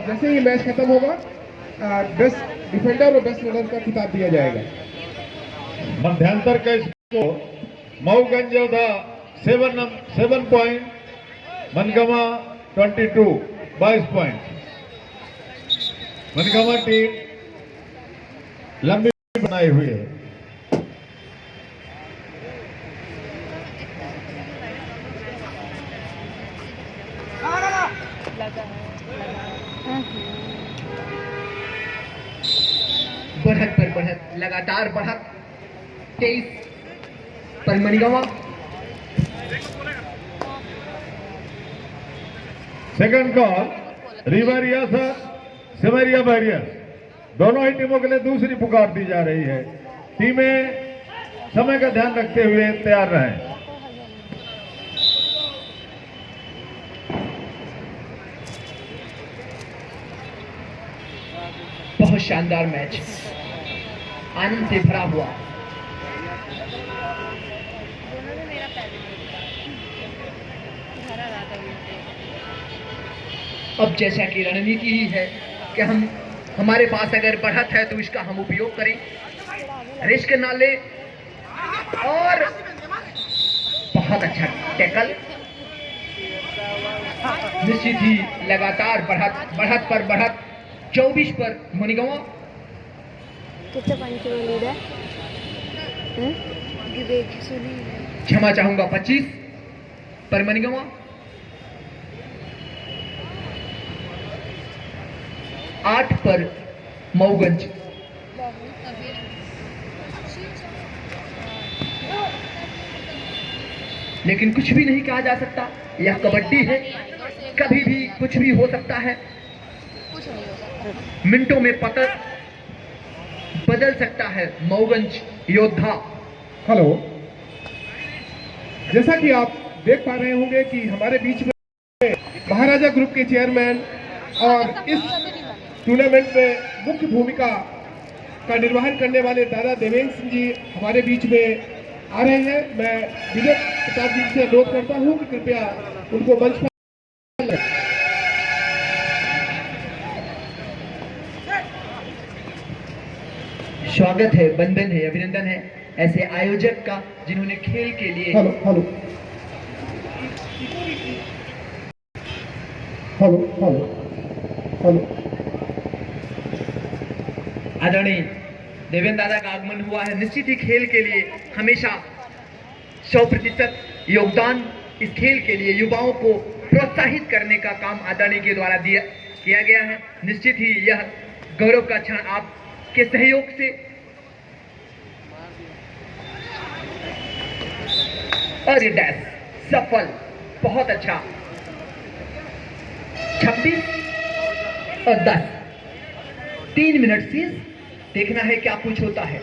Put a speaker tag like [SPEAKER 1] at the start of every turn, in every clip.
[SPEAKER 1] जैसे ही मैच खत्म होगा बेस्ट डिफेंडर और बेस्ट रनर का खिताब दिया जाएगा।
[SPEAKER 2] मध्यांतर का स्कोर मऊगंज योद्धा 7 point, Managama 22 point. Managama team लंबी बनाई हुई है।
[SPEAKER 3] बढ़त पर बढ़त, लगातार बढ़त। 23 पर मनगामा।
[SPEAKER 2] सेकंड कॉल रिवारिया सर सिमरिया बैरियर्स, दोनों ही टीमों के लिए दूसरी पुकार दी जा रही है। टीमें समय का ध्यान रखते हुए तैयार रहें।
[SPEAKER 3] बहुत शानदार मैच, आनंद से भरा हुआ। अब जैसा कि रणनीति ही है कि हमारे पास अगर बढ़त है तो इसका हम उपयोग करें, रिस्क ना ले। और बहुत अच्छा टैकल, निश्चित ही लगातार बढ़त पर बढ़त। 24 पर मनगामा।
[SPEAKER 4] कितने पॉइंट की लीड है?
[SPEAKER 3] क्षमा चाहूंगा, 25 पर मनगामा। 8 पर मऊगंज। लेकिन कुछ भी नहीं कहा जा सकता, यह कबड्डी है, कभी भी कुछ भी हो सकता है। मिनटों में पता बदल सकता है मऊगंज योद्धा।
[SPEAKER 1] हेलो, जैसा कि आप देख पा रहे होंगे कि हमारे बीच में महाराजा ग्रुप के चेयरमैन और इस टूर्नामेंट में मुख्य भूमिका का निर्वहन करने वाले दादा देवेंद्र सिंह जी हमारे बीच में आ रहे हैं। मैं विजय प्रताप जी से अनुरोध करता हूं कि कृपया उनको मंच पर।
[SPEAKER 3] स्वागत है, बंधन है, अभिनंदन है ऐसे आयोजक का जिन्होंने खेल के लिए।
[SPEAKER 1] Hello hello hello hello hello
[SPEAKER 3] आदरणीय देवेंद्र दादा का आगमन हुआ है। निश्चित ही खेल के लिए हमेशा 100% योगदान इस खेल के लिए युवाओं को प्रोत्साहित करने का काम आदरणीय के द्वारा किया गया है। निश्चित ही यह गौरव का क्षण आपके सहयोग से। और ये डैश सफल, बहुत अच्छा। 26 और 10, 3 मिनट से देखना है क्या कुछ होता है।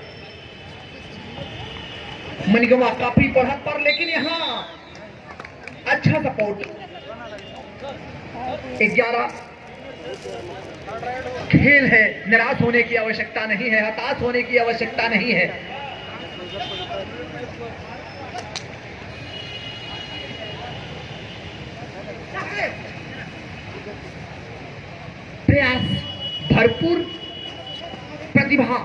[SPEAKER 3] मनगामा काफी बढ़त पर, लेकिन यहां अच्छा सपोर्ट। 11 खेल है, निराश होने की आवश्यकता नहीं है, हताश होने की आवश्यकता नहीं है। प्रयास, भरपूर प्रतिभा।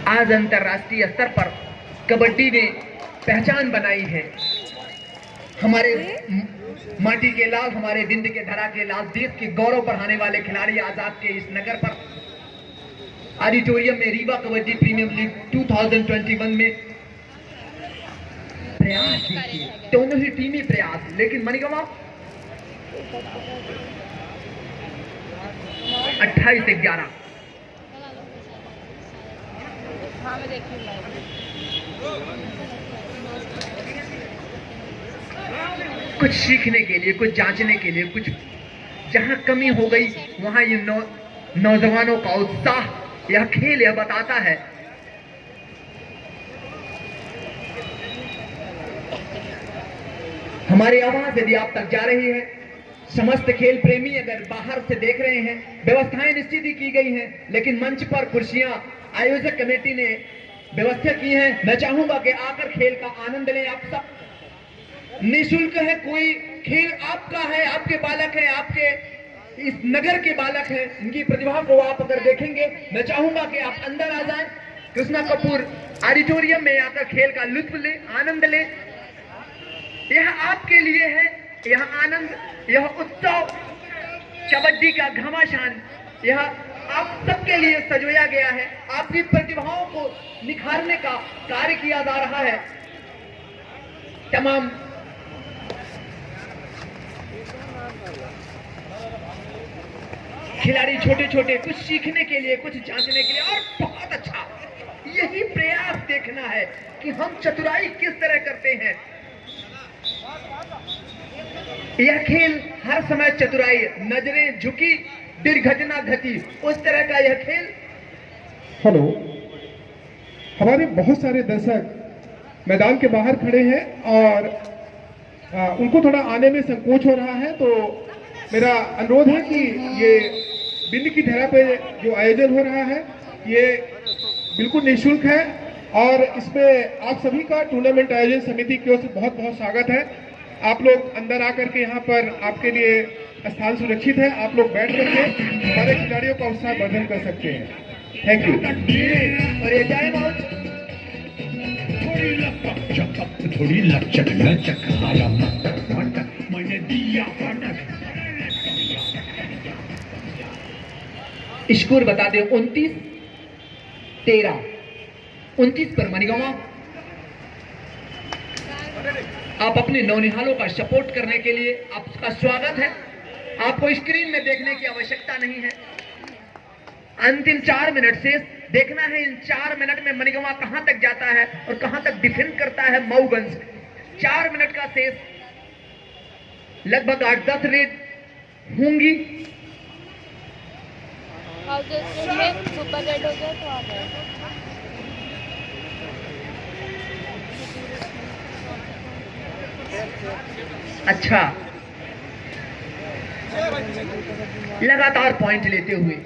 [SPEAKER 3] आज अंतर्राष्ट्रीय स्तर पर कबड्डी ने पहचान बनाई है। हमारे माटी के लाल, हमारे विंध्य के धरा के लाल, देश के गौरव बढ़ाने वाले खिलाड़ी आजाद के इस नगर पर ऑडिटोरियम में रीवा कबड्डी प्रीमियर लीग 2021 में प्रयास किए, दोनों ही टीमी प्रयास। लेकिन मनगामा 28-11। कुछ सीखने के लिए, कुछ जांचने के लिए, कुछ जहां कमी हो गई वहां ये नौजवानों का उत्साह, यह खेल यह बताता है। हमारी आवाज यदि आप तक जा रही है, समस्त खेल प्रेमी अगर बाहर से देख रहे हैं, व्यवस्थाएं निश्चित ही की गई हैं, लेकिन मंच पर कुर्सियां आयोजक कमेटी ने व्यवस्था की है। मैं चाहूंगा कि आकर खेल का आनंद लें आप सब। निःशुल्क है, कोई खेल आपका है, आपके बालक है, आपके इस नगर के बालक हैं, इनकी प्रतिभा को आप अगर देखेंगे, मैं चाहूंगा कि आप अंदर आ जाएं, कृष्णा कपूर ऑडिटोरियम में आकर खेल का लुत्फ ले, आनंद ले। यह आपके लिए है, यह आनंद, यह उत्सव, कबड्डी का घमासान, यह आप सबके लिए सजोया गया है। आपकी प्रतिभाओं को निखारने का कार्य किया जा रहा है। तमाम खिलाड़ी छोटे छोटे कुछ सीखने के लिए, कुछ जांचने के लिए, और बहुत अच्छा यही प्रयास देखना है कि हम चतुराई किस तरह करते हैं। यह खेल हर समय चतुराई, नजरें झुकी, दुर्घटना घटी, उस तरह का यह खेल।
[SPEAKER 1] हेलो, हमारे बहुत सारे दर्शक मैदान के बाहर खड़े हैं और उनको थोड़ा आने में संकोच हो रहा है, तो मेरा अनुरोध है कि ये बिंद की धरा पे जो आयोजन हो रहा है ये बिल्कुल निःशुल्क है और इसमें आप सभी का टूर्नामेंट आयोजन समिति की ओर से बहुत बहुत स्वागत है। आप लोग अंदर आकर के यहाँ पर आपके लिए स्थान सुरक्षित है, आप लोग बैठ करके हमारे खिलाड़ियों का उत्साह वर्धन कर सकते हैं। Thank you.
[SPEAKER 3] और ये टाइम आउट,
[SPEAKER 5] थोड़ी लचक लचक आया मटक मैंने दिया फटक।
[SPEAKER 3] स्कोर बता दें 29-13, 29 पर मनीगांव। आप अपने नौनिहालों का सपोर्ट करने के लिए आपका स्वागत है। आपको स्क्रीन में देखने की आवश्यकता नहीं है। अंतिम 4 मिनट से देखना है, इन 4 मिनट में मनीगांव कहां तक जाता है और कहां तक डिफेंड करता है मऊगंज। 4 मिनट का शेष, लगभग 8-10 रेड होंगी।
[SPEAKER 4] और जैसे में सुपर रेड हो गया तो आ गया।
[SPEAKER 3] अच्छा, लगातार पॉइंट लेते हुए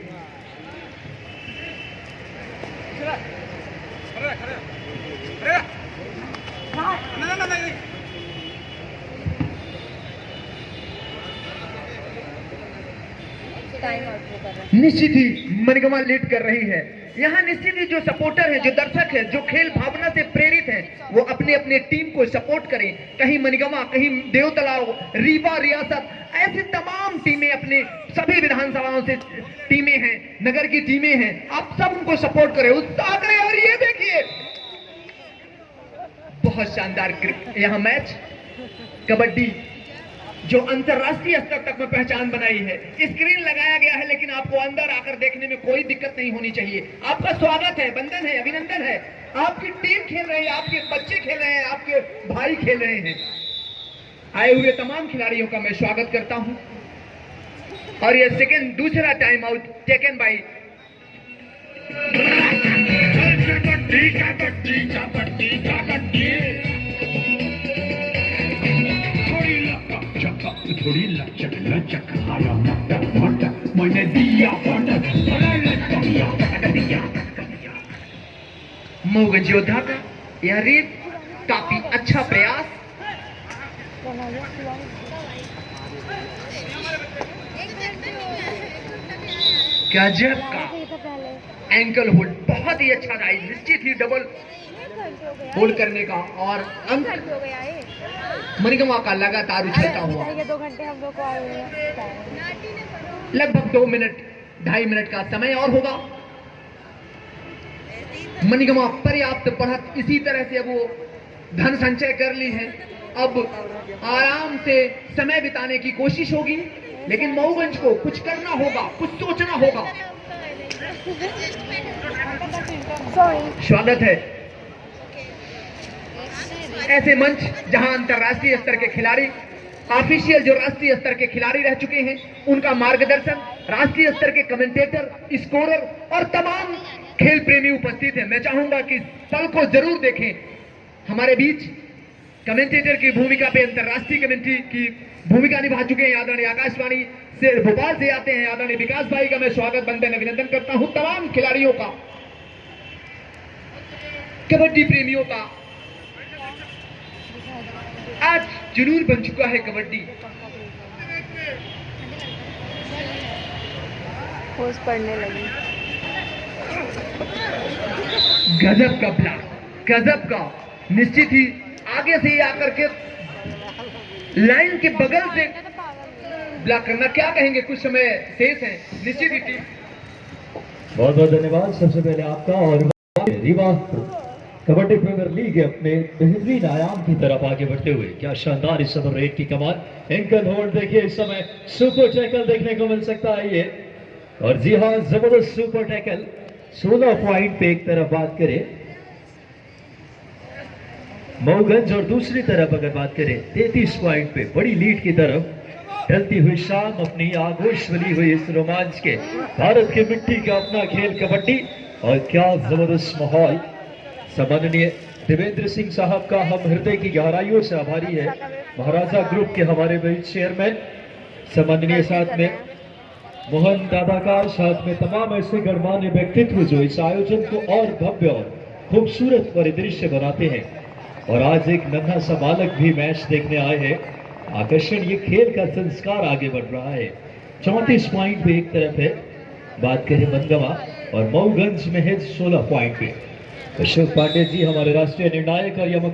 [SPEAKER 4] टाइम आउट कर रहा है।
[SPEAKER 3] निश्चित ही मनीगांव लीड कर रही है। यहाँ निश्चित ही जो सपोर्टर है, जो दर्शक है, जो खेल भावना से प्रेरित है, वो अपने अपने टीम को सपोर्ट करें। कहीं मनीगांव, कहीं देवतलाव, रीवा रियासत, ऐसी तमाम टीमें अपने सभी विधानसभाओं से टीमें हैं, नगर की टीमें हैं, आप सब उनको सपोर्ट करें, उत्साह करें। और ये देखिए बहुत शानदार यहाँ मैच कबड्डी जो अंतरराष्ट्रीय स्तर तक में पहचान बनाई है। स्क्रीन लगाया गया है, लेकिन आपको अंदर आकर देखने में कोई दिक्कत नहीं होनी चाहिए। आपका स्वागत है, वंदन है, अभिनंदन है। आपकी टीम खेल रही है, आपके बच्चे खेल रहे हैं, आपके भाई खेल रहे हैं। आए हुए तमाम खिलाड़ियों का मैं स्वागत करता हूं। और यह सेकंड दूसरा time out taken by
[SPEAKER 5] kabaddi kabaddi kabaddi kabaddi. थोड़ी लचक लचक आया मटक मटक मैंने दिया फटक।
[SPEAKER 3] मऊगंज योद्धा का यह रेड काफी अच्छा प्रयास। गजब का एंकल होल्ड, बहुत ही अच्छा था। निश्चित ही डबल होल्ड करने का और अंक
[SPEAKER 4] हो गया है।
[SPEAKER 3] मनीगांव का लगातार उछलता हुआ।
[SPEAKER 4] 2 घंटे हम लोग को आए हुए हैं।
[SPEAKER 3] लगभग 2 मिनट 2.5 मिनट का समय और होगा। मनीगांव पर्याप्त बढ़त इसी तरह से वो धन संचय कर ली है। अब आराम से समय बिताने की कोशिश होगी, लेकिन मऊगंज को कुछ करना होगा, कुछ सोचना होगा। स्वागत है ऐसे मंच जहां अंतरराष्ट्रीय स्तर के खिलाड़ी, ऑफिशियल जो राष्ट्रीय स्तर के खिलाड़ी रह चुके हैं, उनका मार्गदर्शन, राष्ट्रीय स्तर के कमेंटेटर, स्कोरर और तमाम खेल प्रेमी उपस्थित हैं। मैं चाहूंगा कि पल को जरूर देखें। हमारे बीच कमेंटेटर की भूमिका पे अंतरराष्ट्रीय कमेंट्री की भूमिका निभा चुके हैं आदरणीय आकाशवाणी से भोपाल से आते हैं आदरणीय विकास भाई का मैं स्वागत वंदन अभिनंदन करता हूं। तमाम खिलाड़ियों का, कबड्डी प्रेमियों का आज जुनून बन चुका है कबड्डी।
[SPEAKER 4] पोज पड़ने लगी।
[SPEAKER 3] गजब का ब्लॉक, गजब का। निश्चित ही आगे से ही आकर के लाइन के बगल से ब्लॉक करना, क्या कहेंगे, कुछ समय शेष है। निश्चित ही टीम
[SPEAKER 6] बहुत बहुत धन्यवाद सबसे पहले आपका। और रीवा कबड्डी प्रीमियर लीग अपने बेहतरीन आयाम की तरफ आगे बढ़ते हुए, क्या शानदार इस समय रेड की कमाल। एंकल होल्ड देखिए, इस समय सुपर टैकल देखने को मिल सकता है ये। और जी हाँ, जबरदस्त सुपर टैकल। 16 पॉइंट पे एक तरफ बात करें मऊगंज, और दूसरी तरफ अगर बात करें 33 पॉइंट पे बड़ी लीड की तरफ ढलती हुई शाम अपनी आगोश बनी हुई इस रोमांच के भारत की मिट्टी का अपना खेल कबड्डी। और क्या जबरदस्त माहौल। सम्माननीय देवेंद्र सिंह साहब का हम हृदय की गहराइयों से आभारी है। महाराजा ग्रुप के हमारे वाइस चेयरमैन, सम्माननीय साथ में मोहन दादा का, साथ में तमाम ऐसे गणमान्य व्यक्तित्व जो इस आयोजन को और भव्य और खूबसूरत परिदृश्य बनाते हैं। और आज एक नन्हा सा बालक भी मैच देखने आए हैं। आकर्षण, ये खेल का संस्कार आगे बढ़ रहा है। 34 पॉइंट पे एक तरफ है बात करें मनगवा, और मऊगंज में है 16 पॉइंट पे। अशोक पांडे जी हमारे राष्ट्रीय निर्णायक और यमका